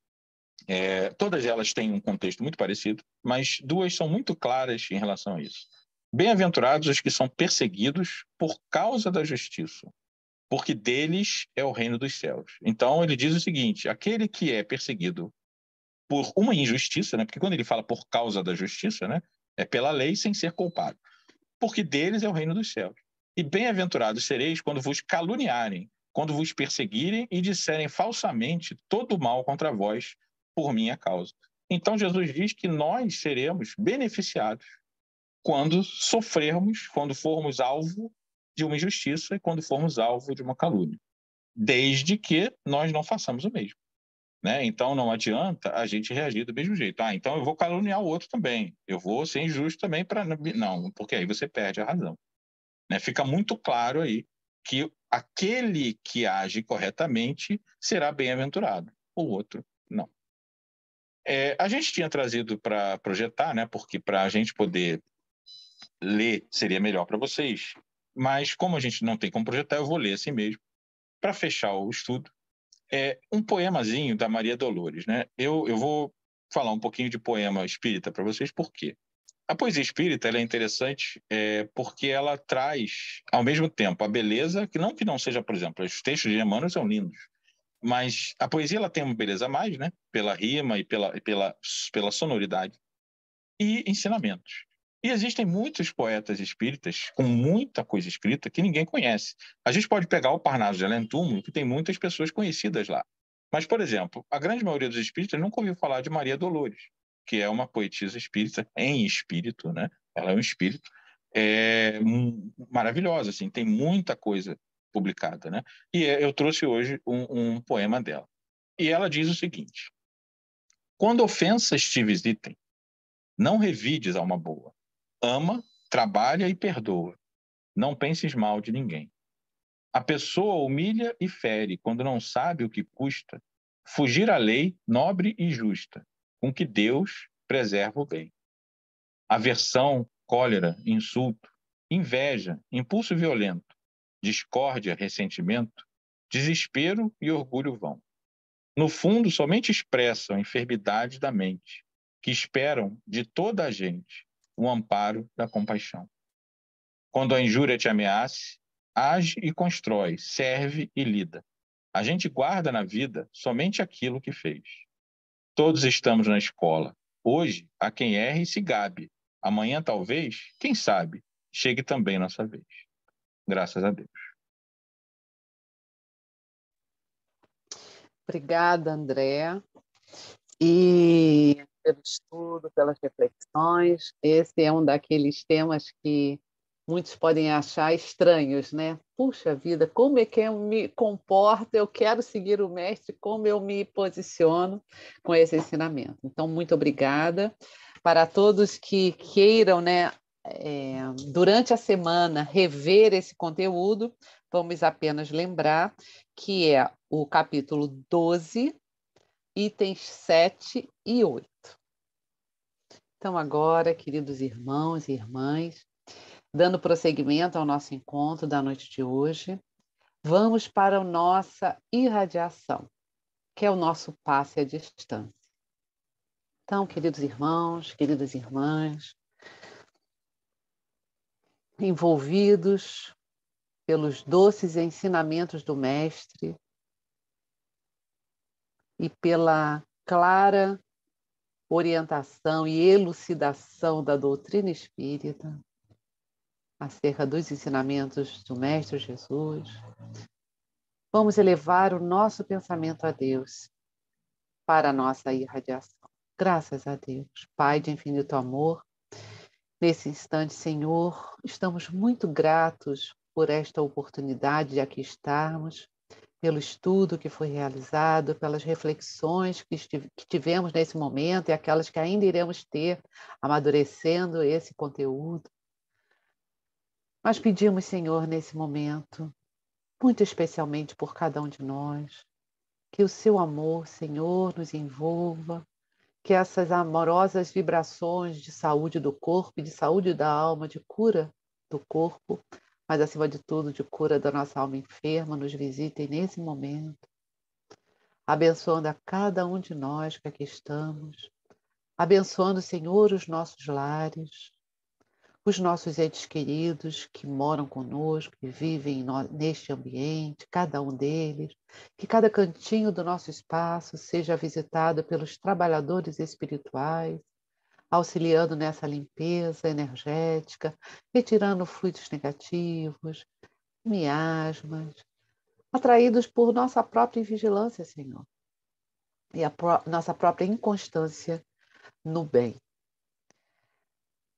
todas elas têm um contexto muito parecido, mas duas são muito claras em relação a isso. Bem-aventurados os que são perseguidos por causa da justiça, porque deles é o reino dos céus. Então, ele diz o seguinte, aquele que é perseguido por uma injustiça, né? Porque quando ele fala por causa da justiça, né? É pela lei sem ser culpado. Porque deles é o reino dos céus. E bem-aventurados sereis quando vos caluniarem, quando vos perseguirem e disserem falsamente todo o mal contra vós por minha causa. Então Jesus diz que nós seremos beneficiados quando sofrermos, quando formos alvo de uma injustiça e quando formos alvo de uma calúnia, desde que nós não façamos o mesmo. Né? Então, não adianta a gente reagir do mesmo jeito. Então eu vou caluniar o outro também. Eu vou ser injusto também para... Não, porque aí você perde a razão. Né? Fica muito claro aí que aquele que age corretamente será bem-aventurado, o outro não. A gente tinha trazido para projetar, né? Porque para a gente poder ler seria melhor para vocês, mas como a gente não tem como projetar, eu vou ler assim mesmo, para fechar o estudo. Um poemazinho da Maria Dolores, né? Eu vou falar um pouquinho de poema espírita para vocês, por quê? A poesia espírita ela é interessante porque ela traz, ao mesmo tempo, a beleza, que não seja, por exemplo, os textos de Emmanuel são lindos, mas a poesia ela tem uma beleza a mais, né? Pela rima e pela sonoridade, e ensinamentos. E existem muitos poetas espíritas com muita coisa escrita que ninguém conhece. A gente pode pegar o Parnaso de Além Túmulo, que tem muitas pessoas conhecidas lá. Mas, por exemplo, a grande maioria dos espíritas nunca ouviu falar de Maria Dolores, que é uma poetisa espírita em espírito, né? Ela é um espírito maravilhosa, assim, tem muita coisa publicada, né? E eu trouxe hoje um poema dela. E ela diz o seguinte: quando ofensas te visitem, não revides alma boa. Ama, trabalha e perdoa. Não penses mal de ninguém. A pessoa humilha e fere quando não sabe o que custa fugir à lei nobre e justa, com que Deus preserva o bem. Aversão, cólera, insulto, inveja, impulso violento, discórdia, ressentimento, desespero e orgulho vão. No fundo, somente expressam a enfermidade da mente, que esperam de toda a gente o amparo da compaixão. Quando a injúria te ameace, age e constrói, serve e lida. A gente guarda na vida somente aquilo que fez. Todos estamos na escola. Hoje, há quem erre e se gabe. Amanhã, talvez, quem sabe, chegue também nossa vez. Graças a Deus. Obrigada, André. E pelo estudo, pelas reflexões. Esse é um daqueles temas que muitos podem achar estranhos, né? Puxa vida, como é que eu me comporto? Eu quero seguir o mestre, como eu me posiciono com esse ensinamento. Então, muito obrigada. Para todos que queiram, né, durante a semana, rever esse conteúdo, vamos apenas lembrar que é o capítulo 12, itens 7 e 8. Então, agora, queridos irmãos e irmãs, dando prosseguimento ao nosso encontro da noite de hoje, vamos para a nossa irradiação, que é o nosso passe à distância. Então, queridos irmãos, queridas irmãs, envolvidos pelos doces ensinamentos do Mestre e pela clara orientação e elucidação da doutrina espírita acerca dos ensinamentos do Mestre Jesus, vamos elevar o nosso pensamento a Deus para a nossa irradiação. Graças a Deus, Pai de infinito amor, nesse instante, Senhor, estamos muito gratos por esta oportunidade de aqui estarmos, pelo estudo que foi realizado, pelas reflexões que tivemos nesse momento e aquelas que ainda iremos ter, amadurecendo esse conteúdo. Mas pedimos, Senhor, nesse momento, muito especialmente por cada um de nós, que o seu amor, Senhor, nos envolva, que essas amorosas vibrações de saúde do corpo e de saúde da alma, de cura do corpo, mas acima de tudo de cura da nossa alma enferma, nos visitem nesse momento, abençoando a cada um de nós que aqui estamos, abençoando, Senhor, os nossos lares, os nossos entes queridos que moram conosco, que vivem neste ambiente, cada um deles, que cada cantinho do nosso espaço seja visitado pelos trabalhadores espirituais, auxiliando nessa limpeza energética, retirando fluidos negativos, miasmas, atraídos por nossa própria invigilância, Senhor, e a nossa própria inconstância no bem.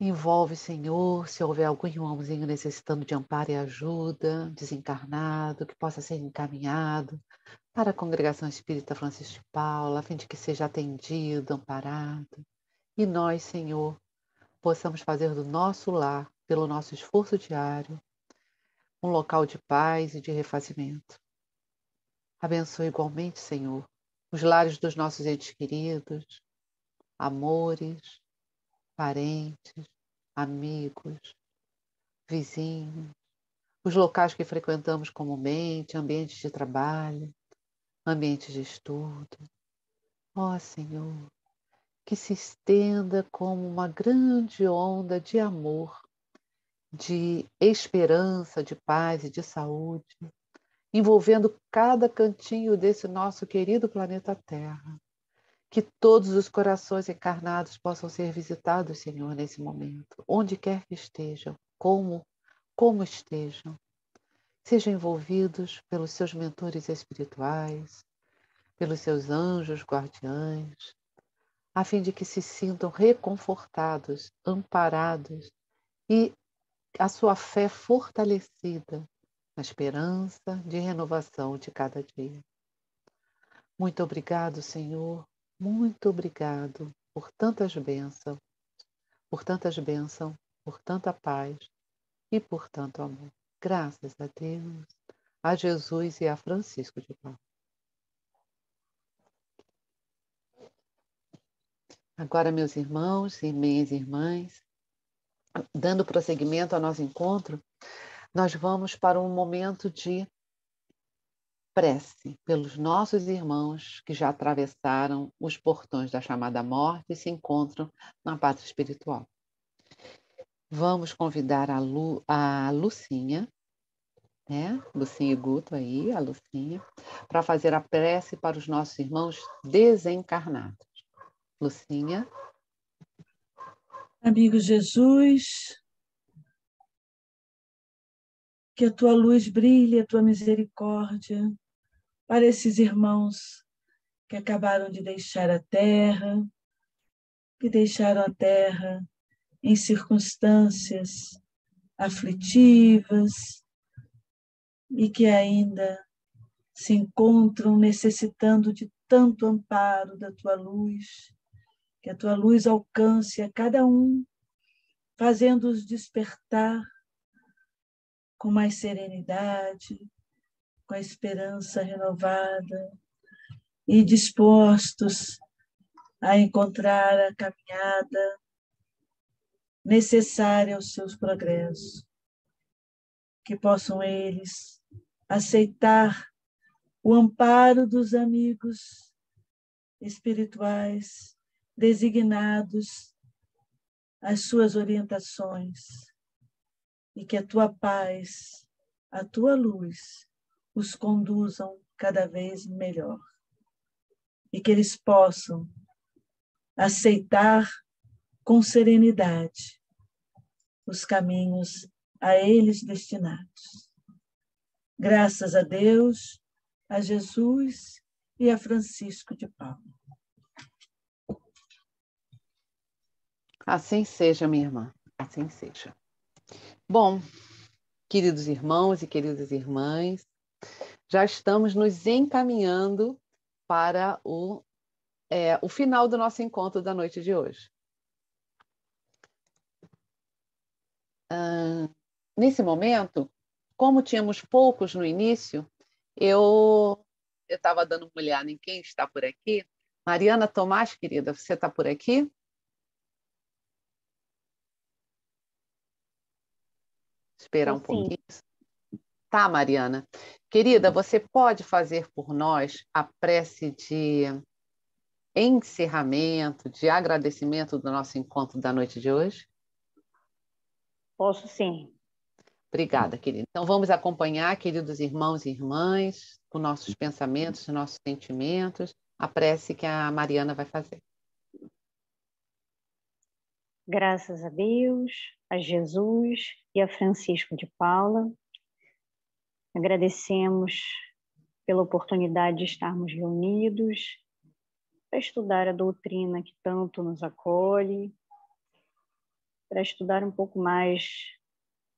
Envolve, Senhor, se houver algum irmãozinho necessitando de amparo e ajuda, desencarnado, que possa ser encaminhado para a Congregação Espírita Francisco de Paula, a fim de que seja atendido, amparado. E nós, Senhor, possamos fazer do nosso lar, pelo nosso esforço diário, um local de paz e de refazimento. Abençoe igualmente, Senhor, os lares dos nossos entes queridos, amores, parentes, amigos, vizinhos, os locais que frequentamos comumente, ambientes de trabalho, ambientes de estudo. Ó Senhor, que se estenda como uma grande onda de amor, de esperança, de paz e de saúde, envolvendo cada cantinho desse nosso querido planeta Terra. Que todos os corações encarnados possam ser visitados, Senhor, nesse momento, onde quer que estejam, como estejam. Sejam envolvidos pelos seus mentores espirituais, pelos seus anjos guardiães, a fim de que se sintam reconfortados, amparados e a sua fé fortalecida na esperança de renovação de cada dia. Muito obrigado, Senhor. Muito obrigado por tantas bênçãos, por tanta paz e por tanto amor. Graças a Deus, a Jesus e a Francisco de Paula. Agora, meus irmãos e minhas irmãs, dando prosseguimento ao nosso encontro, nós vamos para um momento de prece pelos nossos irmãos que já atravessaram os portões da chamada morte e se encontram na pátria espiritual. Vamos convidar a Lucinha, né? Lucinha e Guto aí, a Lucinha, para fazer a prece para os nossos irmãos desencarnados. Lucinha. Amigo Jesus, que a tua luz brilhe, a tua misericórdia para esses irmãos que acabaram de deixar a terra, que deixaram a terra em circunstâncias aflitivas e que ainda se encontram necessitando de tanto amparo da tua luz, que a tua luz alcance a cada um fazendo-os despertar com mais serenidade, com a esperança renovada e dispostos a encontrar a caminhada necessária aos seus progressos. Que possam eles aceitar o amparo dos amigos espirituais designados às suas orientações e que a tua paz, a tua luz os conduzam cada vez melhor e que eles possam aceitar com serenidade os caminhos a eles destinados. Graças a Deus, a Jesus e a Francisco de Paula. Assim seja, minha irmã, assim seja. Bom, queridos irmãos e queridas irmãs, já estamos nos encaminhando para o final do nosso encontro da noite de hoje. Nesse momento, como tínhamos poucos no início, eu estava dando uma olhada em quem está por aqui. Mariana Tomás, querida, você está por aqui? Esperar um pouquinho. Tá, Mariana. Querida, você pode fazer por nós a prece de encerramento, de agradecimento do nosso encontro da noite de hoje? Posso sim. Obrigada, querida. Então, vamos acompanhar, queridos irmãos e irmãs, com nossos pensamentos, nossos sentimentos, a prece que a Mariana vai fazer. Graças a Deus, a Jesus e a Francisco de Paula. Agradecemos pela oportunidade de estarmos reunidos para estudar a doutrina que tanto nos acolhe, para estudar um pouco mais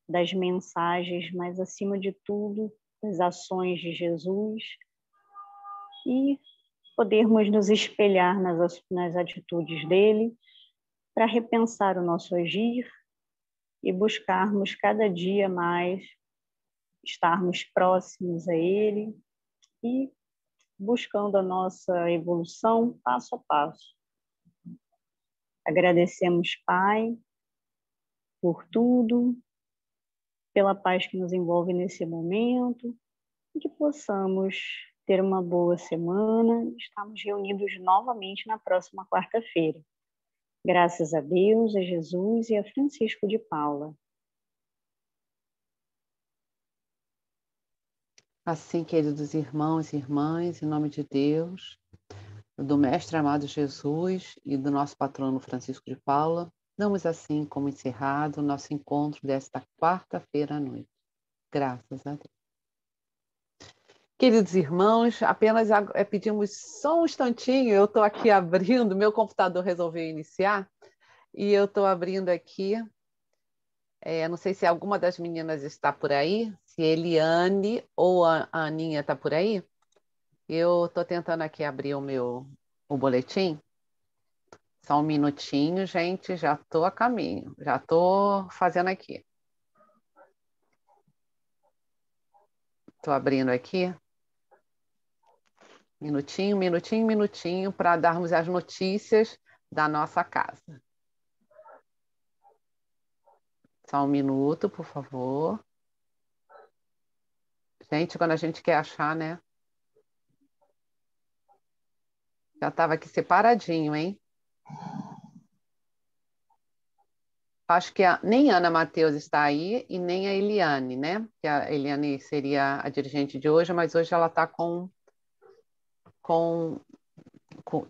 das mensagens, mas acima de tudo, das ações de Jesus e podermos nos espelhar nas atitudes dele para repensar o nosso agir e buscarmos cada dia mais estarmos próximos a ele e buscando a nossa evolução passo a passo. Agradecemos, Pai, por tudo, pela paz que nos envolve nesse momento, e que possamos ter uma boa semana e estarmos reunidos novamente na próxima quarta-feira. Graças a Deus, a Jesus e a Francisco de Paula. Assim, queridos irmãos e irmãs, em nome de Deus, do Mestre amado Jesus e do nosso patrono Francisco de Paula, damos assim como encerrado o nosso encontro desta quarta-feira à noite. Graças a Deus. Queridos irmãos, apenas pedimos só um instantinho, eu estou aqui abrindo, meu computador resolveu iniciar, e eu estou abrindo aqui, não sei se alguma das meninas está por aí, se Eliane ou a Aninha está por aí. Eu estou tentando aqui abrir o boletim. Só um minutinho, gente, já estou a caminho, já estou fazendo aqui. Estou abrindo aqui. Minutinho, para darmos as notícias da nossa casa. Só um minuto, por favor. Gente, quando a gente quer achar, né? Já estava aqui separadinho, hein? Acho que nem a Ana Matheus está aí e nem a Eliane, né? Que a Eliane seria a dirigente de hoje, mas hoje ela está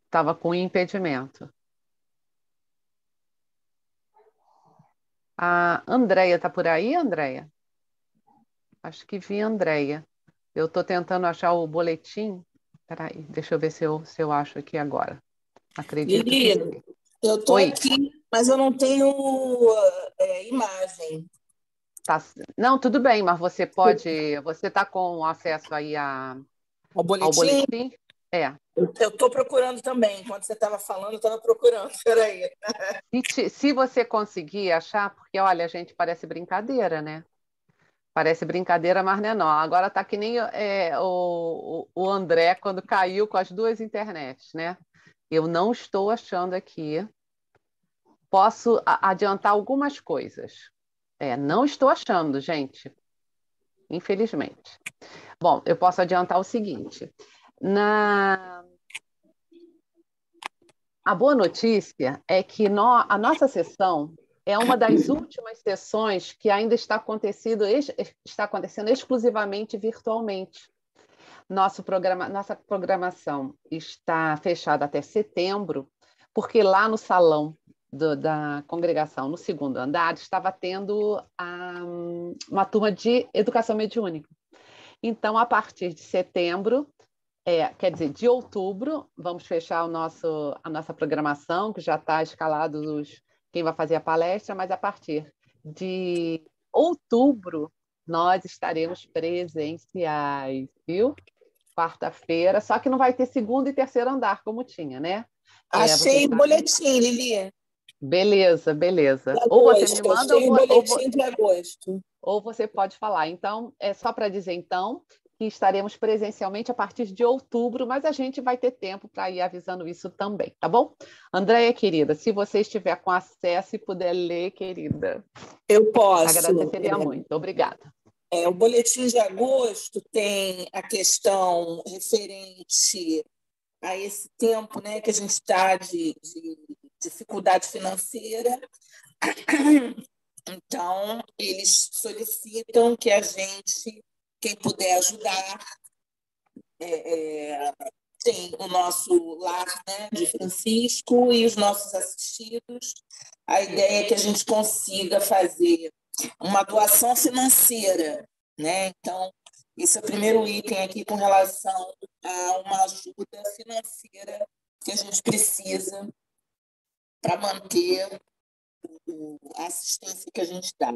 estava com impedimento. A Andréia está por aí, Andréia? Acho que vi a Andréia. Eu estou tentando achar o boletim. Espera aí, deixa eu ver se eu acho aqui agora. Acredito Lili, que... eu estou Oi. aqui, mas eu não tenho imagem. Tá... Não, tudo bem, mas você está com acesso aí ao boletim? Eu estou procurando também. Enquanto você estava falando, eu estava procurando. Peraí. Se você conseguir achar, porque olha, gente, parece brincadeira, né? Parece brincadeira, mas não é não. Agora tá que nem o André quando caiu com as duas internets, né? Eu não estou achando aqui. Posso adiantar algumas coisas. Não estou achando, gente. Infelizmente. Bom, eu posso adiantar o seguinte. A boa notícia é que a nossa sessão é uma das últimas sessões que ainda está acontecendo exclusivamente virtualmente. Nossa programação está fechada até setembro, porque lá no salão da congregação, no segundo andar, estava tendo uma turma de educação mediúnica. Então, a partir de setembro, quer dizer, de outubro, vamos fechar a nossa programação, que já está escalado quem vai fazer a palestra, mas a partir de outubro nós estaremos presenciais, viu? Quarta-feira, só que não vai ter segundo e terceiro andar, como tinha, né? Achei o boletim, Lili. Beleza. Ou você me manda, achei o boletim de agosto. Ou você pode falar. Então, é só para dizer, então, que estaremos presencialmente a partir de outubro, mas a gente vai ter tempo para ir avisando isso também, tá bom? Andréia, querida, se você estiver com acesso e puder ler, querida. Eu posso. Agradeceria muito. Obrigada. O boletim de agosto tem a questão referente a esse tempo, né, que a gente está de dificuldade financeira. Então, eles solicitam que a gente, quem puder ajudar, tem o nosso lar, né, de Francisco e os nossos assistidos. A ideia é que a gente consiga fazer uma doação financeira, né? Então, esse é o primeiro item aqui com relação a uma ajuda financeira que a gente precisa para manter a assistência que a gente dá.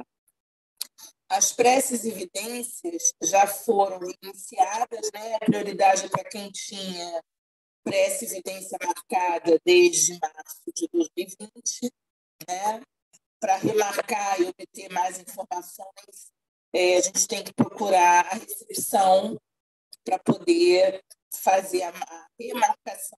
As preces e evidências já foram iniciadas, né? A prioridade é para quem tinha prece e evidência marcada desde março de 2020, né? Para remarcar e obter mais informações, a gente tem que procurar a recepção para poder fazer a remarcação.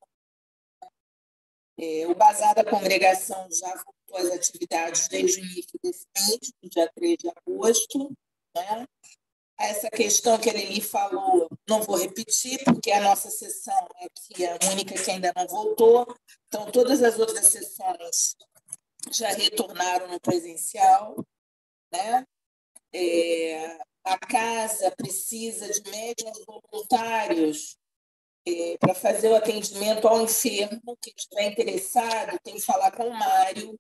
O Bazar da Congregação já voltou às atividades desde o início desse mês, no dia 3 de agosto. Né? Essa questão que a Lili falou, não vou repetir, porque a nossa sessão aqui é a única que ainda não voltou. Então, todas as outras sessões já retornaram no presencial. Né? A casa precisa de médiuns voluntários para fazer o atendimento ao enfermo. Quem estiver interessado tem que falar com o Mário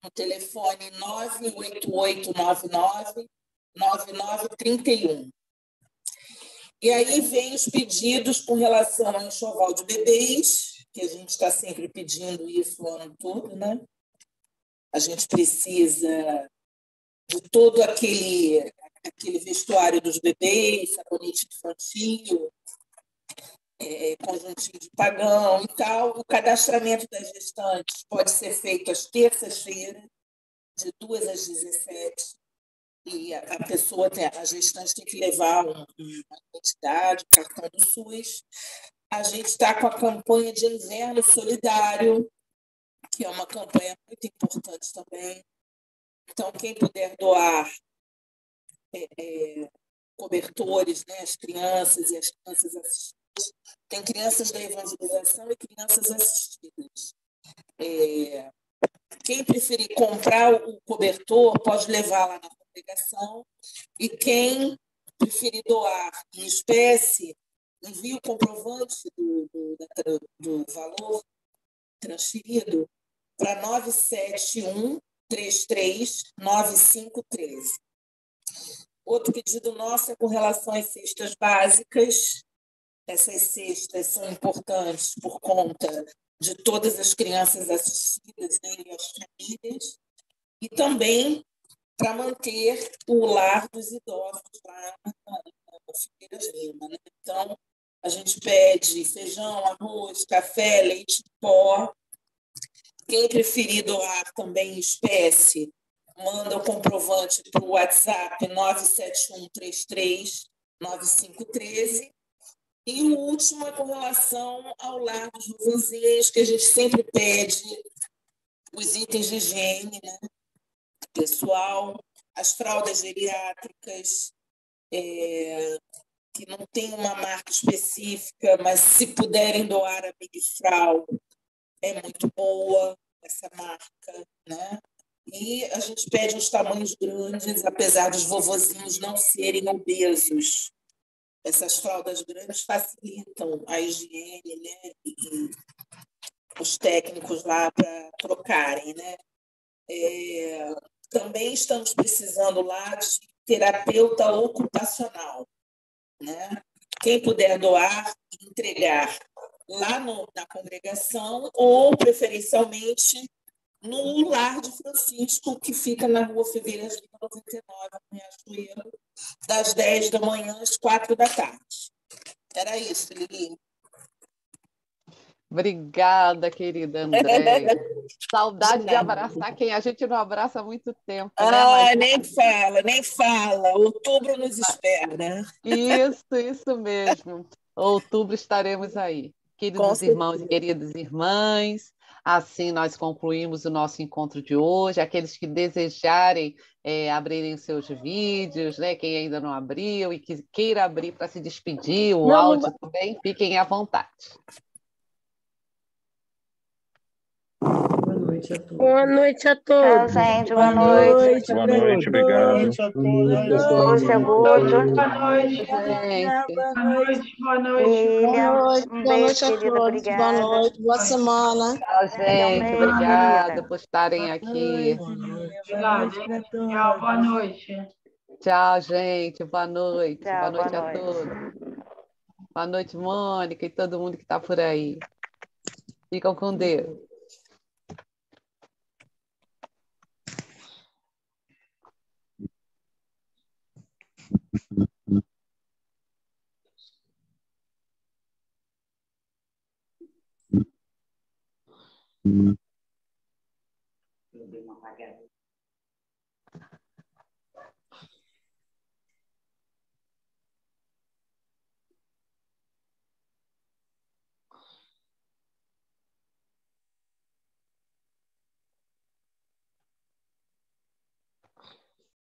no telefone 98899-9931. E aí vem os pedidos com relação ao enxoval de bebês, que a gente está sempre pedindo isso o ano todo, né? A gente precisa de todo aquele vestuário dos bebês, sabonete infantil, conjuntinho de pagão e tal. O cadastramento das gestantes pode ser feito às terças-feiras, de 2 às 17. E a gestante tem que levar uma identidade, um cartão do SUS. A gente está com a campanha de Inverno Solidário, que é uma campanha muito importante também. Então, quem puder doar cobertores, né, as crianças e as crianças assistidas. Tem crianças da evangelização e crianças assistidas. Quem preferir comprar o cobertor pode levar lá na congregação, e quem preferir doar em espécie, envia o comprovante do valor transferido para 971-33-9513. Outro pedido nosso é com relação às cestas básicas. Essas cestas são importantes por conta de todas as crianças assistidas, né, e as famílias, e também para manter o lar dos idosos lá na Figueiras Lima. Né? Então, a gente gente pede feijão, arroz, café, leite em pó. Quem preferir doar também em espécie, manda o comprovante para o WhatsApp 971339513. E o último é com relação ao lar dos vovozinhos, que a gente sempre pede os itens de higiene, né? Pessoal, as fraldas geriátricas, que não tem uma marca específica, mas se puderem doar a Big Frau, é muito boa essa marca, né? E a gente pede os tamanhos grandes, apesar dos vovozinhos não serem obesos. Essas fraldas grandes facilitam a higiene, né? E os técnicos lá para trocarem, né? Também estamos precisando lá de terapeuta ocupacional, né? Quem puder doar e entregar lá na congregação ou, preferencialmente, no Lar de Francisco, que fica na Rua Figueiras 99, no Riachuelo, das 10 da manhã às 4 da tarde. Era isso, Lili. Obrigada, querida Andréia. Saudade de abraçar quem a gente não abraça há muito tempo, né? Mas... nem fala, nem fala. Outubro nos espera. Isso mesmo. Outubro estaremos aí. Queridos irmãos e queridas irmãs, assim nós concluímos o nosso encontro de hoje. Aqueles que desejarem abrirem seus vídeos, né? Quem ainda não abriu e que queira abrir para se despedir, o áudio também, fiquem à vontade. Boa noite a todos. Boa noite a Tchau, todos. gente. Boa noite. Boa noite, obrigado. Lúcia, Guto. Boa noite, gente. Boa noite. Lilian, um Boa beijo, noite a querida. todos. Obrigada. Boa noite, boa semana. Tchau, gente. beijo, Obrigada querida. por estarem aqui. Boa noite para todos. Boa noite. Tchau, gente. Boa noite. Tchau, Boa noite boa a noite. todos. Boa noite, Mônica e todo mundo que está por aí. Ficam com Deus.